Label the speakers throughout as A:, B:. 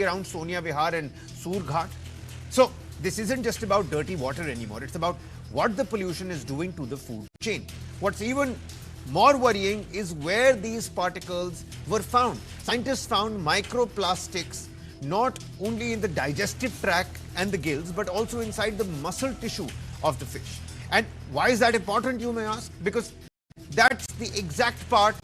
A: around Sonia Vihar and Surghat. So this isn't just about dirty water anymore. It's about what the pollution is doing to the food chain. What's even more worrying is where these particles were found. Scientists found microplastics not only in the digestive tract and the gills, but also inside the muscle tissue of the fish. And why is that important, you may ask? Because that's the exact part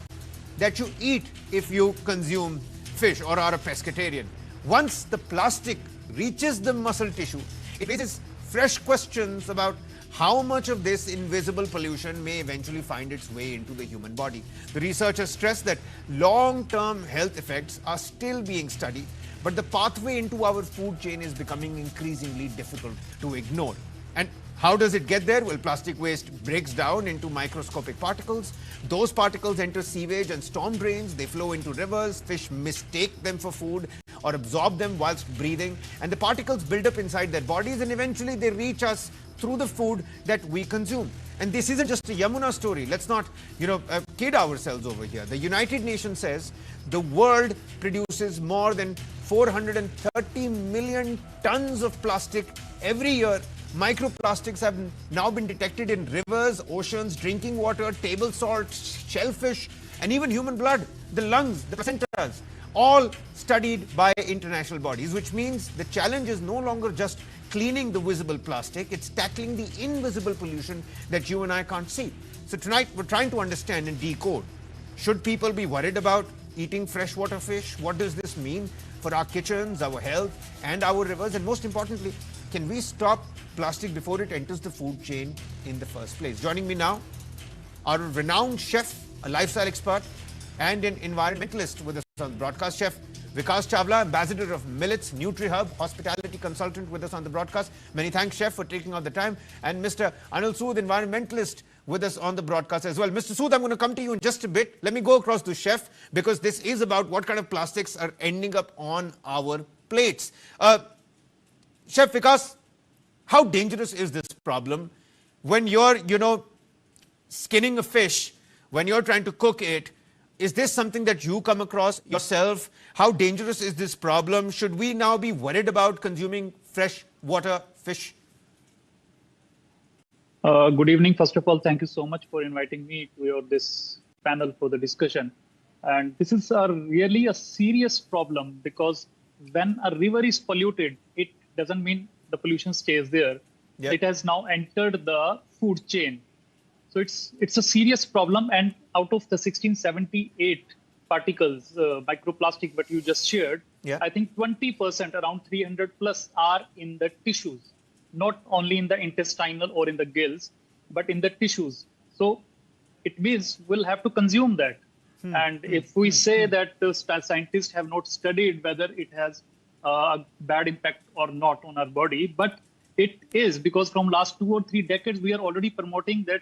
A: that you eat if you consume fish or are a pescatarian. Once the plastic reaches the muscle tissue, it raises fresh questions about how much of this invisible pollution may eventually find its way into the human body. The researchers stress that long-term health effects are still being studied, but the pathway into our food chain is becoming increasingly difficult to ignore. And how does it get there? Well, plastic waste breaks down into microscopic particles. Those particles enter sewage and storm drains. They flow into rivers. Fish mistake them for food or absorb them whilst breathing. And the particles build up inside their bodies, and eventually they reach us through the food that we consume. And this isn't just a Yamuna story. Let's not, kid ourselves over here. The United Nations says the world produces more than 430 million tons of plastic every year. Microplastics have now been detected in rivers, oceans, drinking water, table salt, shellfish, and even human blood, the lungs, the placentas, all studied by international bodies, which means the challenge is no longer just cleaning the visible plastic, it's tackling the invisible pollution that you and I can't see. So tonight we're trying to understand and decode. Should people be worried about eating freshwater fish? What does this mean for our kitchens, our health, and our rivers? And most importantly, can we stop plastic before it enters the food chain in the first place? Joining me now, our renowned chef, a lifestyle expert, and an environmentalist with us on the broadcast, Chef Vikas Chawla, ambassador of Millets, NutriHub, hospitality consultant with us on the broadcast. Many thanks, Chef, for taking out the time. And Mr. Anil Sood, environmentalist, with us on the broadcast as well. Mr. Sood, I'm going to come to you in just a bit. Let me go across to Chef, because this is about what kind of plastics are ending up on our plates. Chef Vikas, how dangerous is this problem when you're, skinning a fish, when you're trying to cook it? Is this something that you come across yourself? How dangerous is this problem? Should we now be worried about consuming freshwater fish?
B: Good evening. First of all, thank you so much for inviting me to this panel for the discussion. And this is really a serious problem, because when a river is polluted, it doesn't mean the pollution stays there. Yep. It has now entered the food chain. So it's a serious problem. And out of the 1678 particles, microplastic, what you just shared, yeah, I think 20%, around 300 plus, are in the tissues, not only in the intestinal or in the gills, but in the tissues. So it means we'll have to consume that. And if we say that the scientists have not studied whether it has a bad impact or not on our body, but it is, because from last 2 or 3 decades, we are already promoting that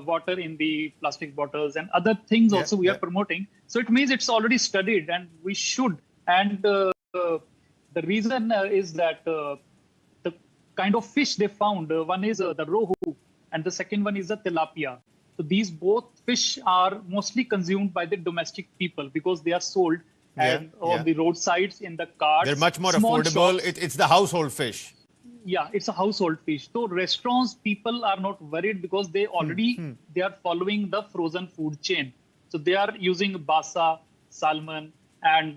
B: water in the plastic bottles and other things also we are promoting. So it means it's already studied, and we should. And the reason is that the kind of fish they found, one is the rohu and the second one is the tilapia. So these both fish are mostly consumed by the domestic people, because they are sold and on the roadsides, in the carts.
A: They're much more affordable. It's the household fish.
B: Yeah, it's a household fish. So restaurants, people are not worried, because they already they are following the frozen food chain. So they are using basa, salmon, and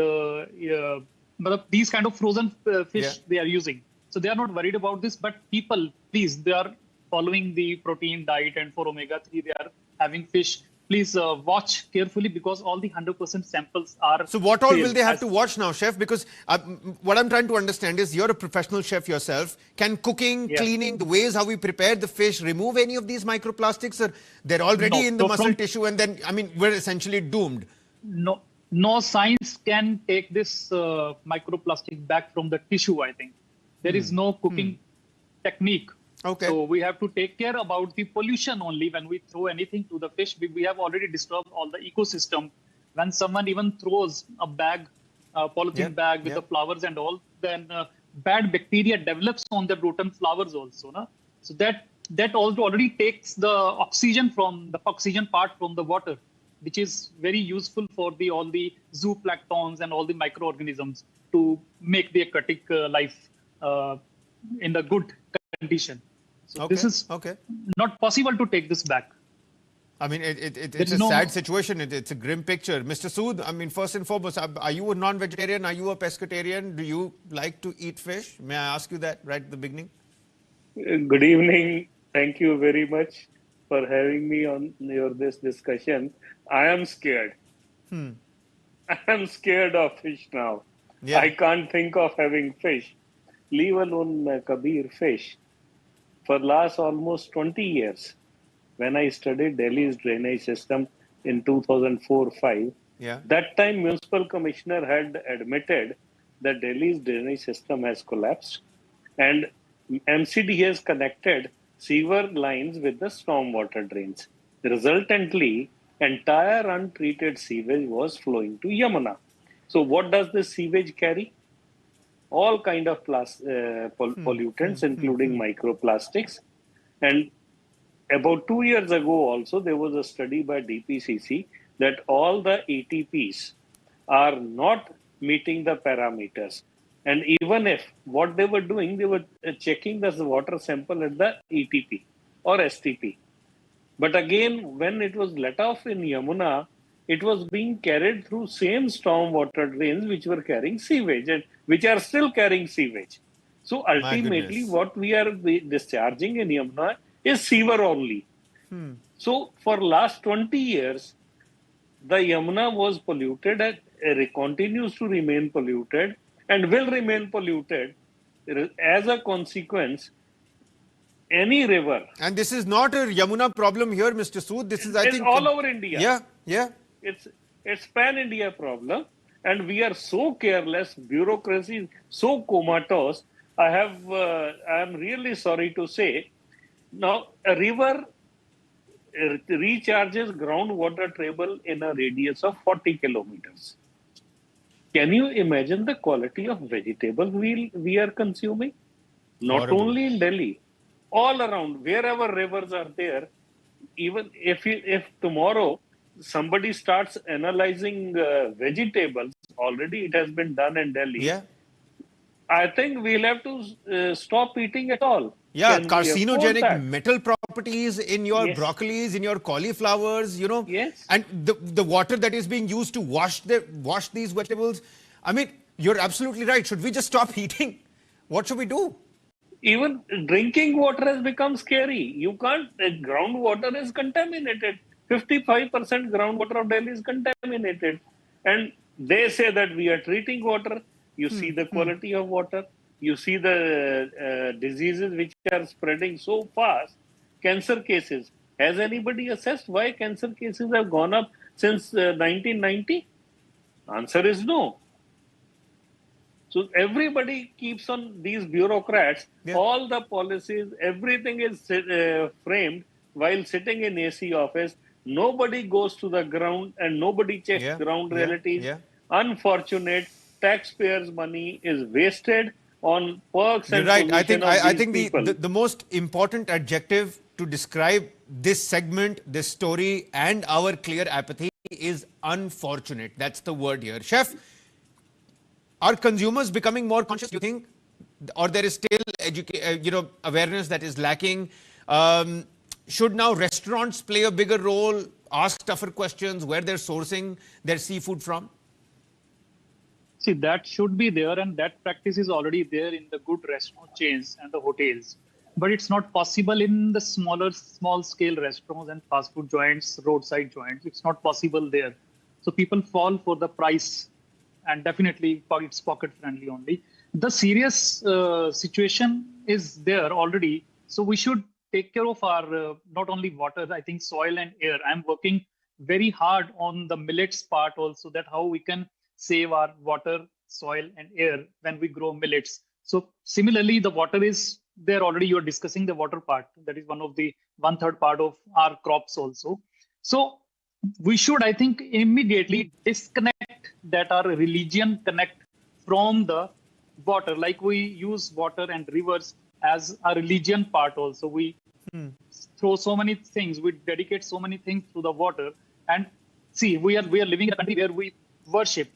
B: these kind of frozen fish they are using. So they are not worried about this. But people, please, they are following the protein diet, and for omega-3 they are having fish. Please watch carefully, because all the 100% samples are...
A: So what all will they have to watch now, Chef? Because what I'm trying to understand is, you're a professional chef yourself. Can cooking, cleaning, the ways how we prepare the fish remove any of these microplastics? Or they're already in the muscle tissue, and then, we're essentially doomed?
B: No science can take this microplastic back from the tissue, I think. There is no cooking technique. Okay. So we have to take care about the pollution only. When we throw anything to the fish, we have already disturbed all the ecosystem. When someone even throws a bag, polythene bag with the flowers and all, then bad bacteria develops on the rotten flowers also. No? So that also already takes the oxygen part from the water, which is very useful for all the zooplanktons and all the microorganisms. to make the aquatic life in the good condition. So
A: Okay.
B: this is not possible to take this back.
A: I mean, it's a sad situation. It's a grim picture. Mr. Sood, I mean, first and foremost, are you a non-vegetarian? Are you a pescatarian? Do you like to eat fish? May I ask you that right at the beginning?
C: Good evening. Thank you very much for having me on this discussion. I am scared. I am scared of fish now.
A: Yeah.
C: I can't think of having fish, leave alone Kabir fish. For last almost 20 years, when I studied Delhi's drainage system in 2004-5, that time municipal commissioner had admitted that Delhi's drainage system has collapsed and MCD has connected sewer lines with the stormwater drains. Resultantly, entire untreated sewage was flowing to Yamuna. So what does this sewage carry? All kind of pollutants, including microplastics. And about 2 years ago also, there was a study by DPCC that all the ATPs are not meeting the parameters. And even if what they were doing, they were checking the water sample at the ATP or STP. But again, when it was let off in Yamuna, it was being carried through same stormwater drains which were carrying sewage and which are still carrying sewage. So ultimately, what we are discharging in Yamuna is sewer only. So for last 20 years, the Yamuna was polluted and continues to remain polluted and will remain polluted. As a consequence, any river.
A: And this is not a Yamuna problem here, Mr. Sood. This is, I think,
C: all over India.
A: Yeah.
C: It's pan-India problem, and we are so careless. Bureaucracy is so comatose. I am really sorry to say. Now, a river recharges groundwater table in a radius of 40 kilometers. Can you imagine the quality of vegetables we are consuming? Not only in Delhi, all around, wherever rivers are there. Even if tomorrow somebody starts analyzing vegetables, already it has been done in Delhi.
A: Yeah.
C: I think we'll have to stop eating at all.
A: Yeah, carcinogenic metal properties in your broccolis, in your cauliflowers, you know.
C: Yes.
A: And the water that is being used to wash these vegetables. I mean, you're absolutely right. Should we just stop eating? What should we do?
C: Even drinking water has become scary. You can't, groundwater is contaminated. 55% groundwater of Delhi is contaminated. And they say that we are treating water. You see the quality of water. You see the diseases which are spreading so fast. Cancer cases. Has anybody assessed why cancer cases have gone up since 1990? Answer is no. So everybody keeps on these bureaucrats, all the policies, everything is framed while sitting in AC office. Nobody goes to the ground and nobody checks ground realities. Unfortunate, taxpayers' money is wasted on perks and
A: right. I think
C: the
A: most important adjective to describe this segment, this story, and our clear apathy is unfortunate. That's the word here. Chef, are consumers becoming more conscious, do you think? Or there is still awareness that is lacking? Should now restaurants play a bigger role, ask tougher questions, where they're sourcing their seafood from?
B: See, that should be there, and that practice is already there in the good restaurant chains and the hotels. But it's not possible in the small-scale restaurants and fast food joints, roadside joints. It's not possible there. So people fall for the price, and definitely it's pocket-friendly only. The serious situation is there already. So we should take care of our, not only water, I think soil and air. I'm working very hard on the millets part also, that how we can save our water, soil and air when we grow millets. So similarly, the water is there already. You're discussing the water part. That is one-third part of our crops also. So we should, I think, immediately disconnect that our religion connect from the water. Like we use water and rivers as a religion part also. We throw so many things, we dedicate so many things to the water. And see, we are living in a country where we worship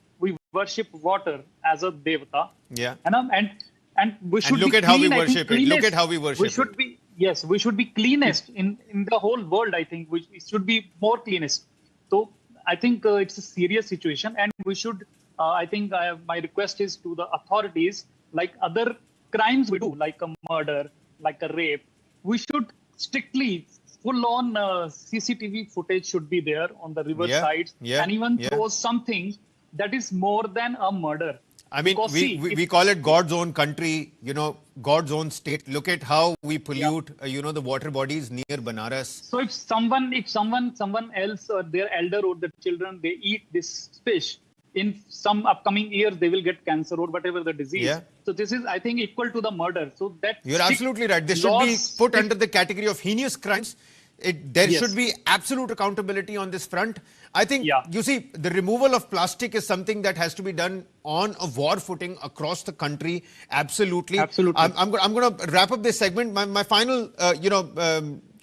B: worship water as a devata.
A: Yeah.
B: And we should
A: look
B: be
A: at how we
B: clean, I think,
A: worship it. Look at how we worship
B: we should
A: it.
B: be, yes, we should be cleanest in the whole world. I think it should be more cleanest. So I think it's a serious situation, and we should. I think my request is to the authorities, like other crimes we do, like a murder, like a rape, we should strictly full-on CCTV footage should be there on the river sides, and even throw something that is more than a murder.
A: I mean,
B: Because,
A: we call it God's own country, you know, God's own state. Look at how we pollute, you know, the water bodies near Banaras.
B: So if someone else or their elder or the children, they eat this fish, in some upcoming years, they will get cancer or whatever the disease.
A: Yeah.
B: So this is, I think, equal to the murder. So that
A: you're absolutely right. This should be put under the category of heinous crimes. There should be absolute accountability on this front. I think, you see, the removal of plastic is something that has to be done on a war footing across the country. Absolutely.
B: Absolutely.
A: I'm going to wrap up this segment. My final,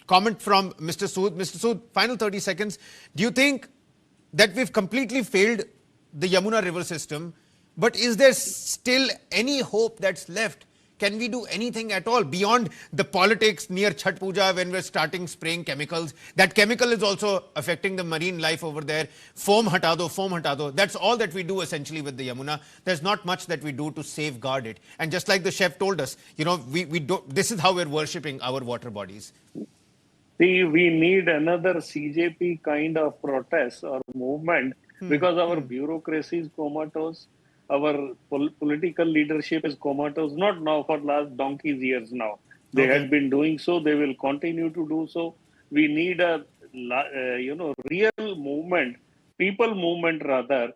A: comment from Mr. Sood. Mr. Sood, final 30 seconds. Do you think that we've completely failed the Yamuna river system, but is there still any hope that's left? Can we do anything at all beyond the politics near Chhat Puja when we're starting spraying chemicals? That chemical is also affecting the marine life over there. Foam hata do, foam hata do. That's all that we do essentially with the Yamuna. There's not much that we do to safeguard it. And just like the chef told us, you know, we don't, this is how we're worshipping our water bodies.
C: See, we need another CJP kind of protest or movement because our bureaucracy is comatose. Our political leadership is comatose, not now, for last donkey's years now. They had been doing so, they will continue to do so. We need a, real movement, people movement rather,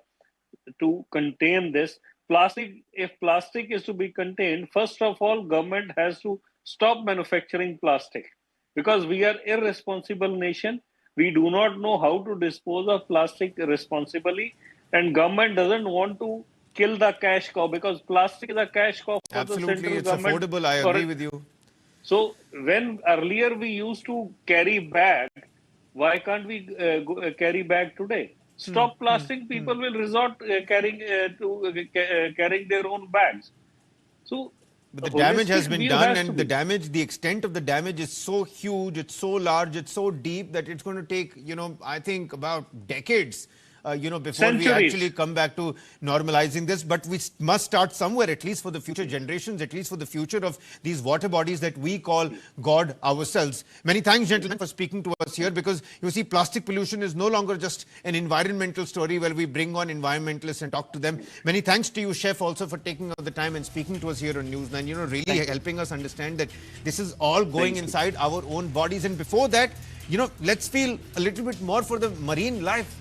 C: to contain this. Plastic, if plastic is to be contained, first of all, government has to stop manufacturing plastic because we are irresponsible nation. We do not know how to dispose of plastic responsibly, and government doesn't want to kill the cash cow because plastic is a cash cow for the central government.
A: Absolutely, it's affordable. I agree with you.
C: So when earlier we used to carry bag, why can't we carry bag today? Stop plastic. People will resort carrying their own bags. So.
A: But the damage has been done, and the extent of the damage is so huge, it's so large, it's so deep that it's going to take, I think about decades, before
C: Centuries.
A: we actually come back to normalizing this. But we must start somewhere, at least for the future generations, at least for the future of these water bodies that we call God ourselves. Many thanks, gentlemen, for speaking to us here, because you see, plastic pollution is no longer just an environmental story where we bring on environmentalists and talk to them. Many thanks to you, Chef, also for taking out the time and speaking to us here on News9, really helping us understand that this is all going inside our own bodies. And before that, let's feel a little bit more for the marine life.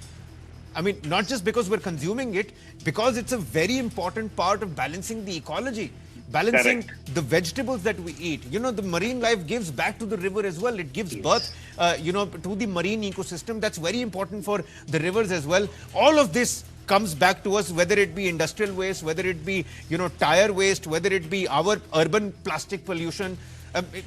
A: I mean, not just because we're consuming it, because it's a very important part of balancing the ecology, balancing the vegetables that we eat. The marine life gives back to the river as well. It gives birth, to the marine ecosystem. That's very important for the rivers as well. All of this comes back to us, whether it be industrial waste, whether it be, tire waste, whether it be our urban plastic pollution.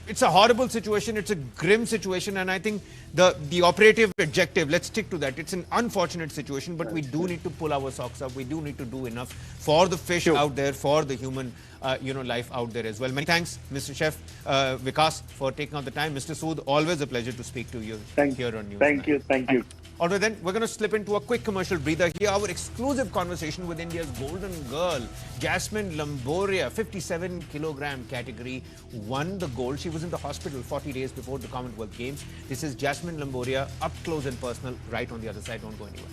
A: It's a horrible situation. It's a grim situation. And I think the operative adjective, let's stick to that. It's an unfortunate situation, but we do need to pull our socks up. We do need to do enough for the fish out there, for the human, life out there as well. Many thanks, Mr. Chef Vikas, for taking out the time. Mr. Sood, always a pleasure to speak to you here on News.
C: Thank you.
A: All right, then, we're going to slip into a quick commercial breather. Here, our exclusive conversation with India's golden girl, Jasmine Lamboria, 57-kilogram category, won the gold. She was in the hospital 40 days before the Commonwealth Games. This is Jasmine Lamboria, up close and personal, right on the other side. Don't go anywhere.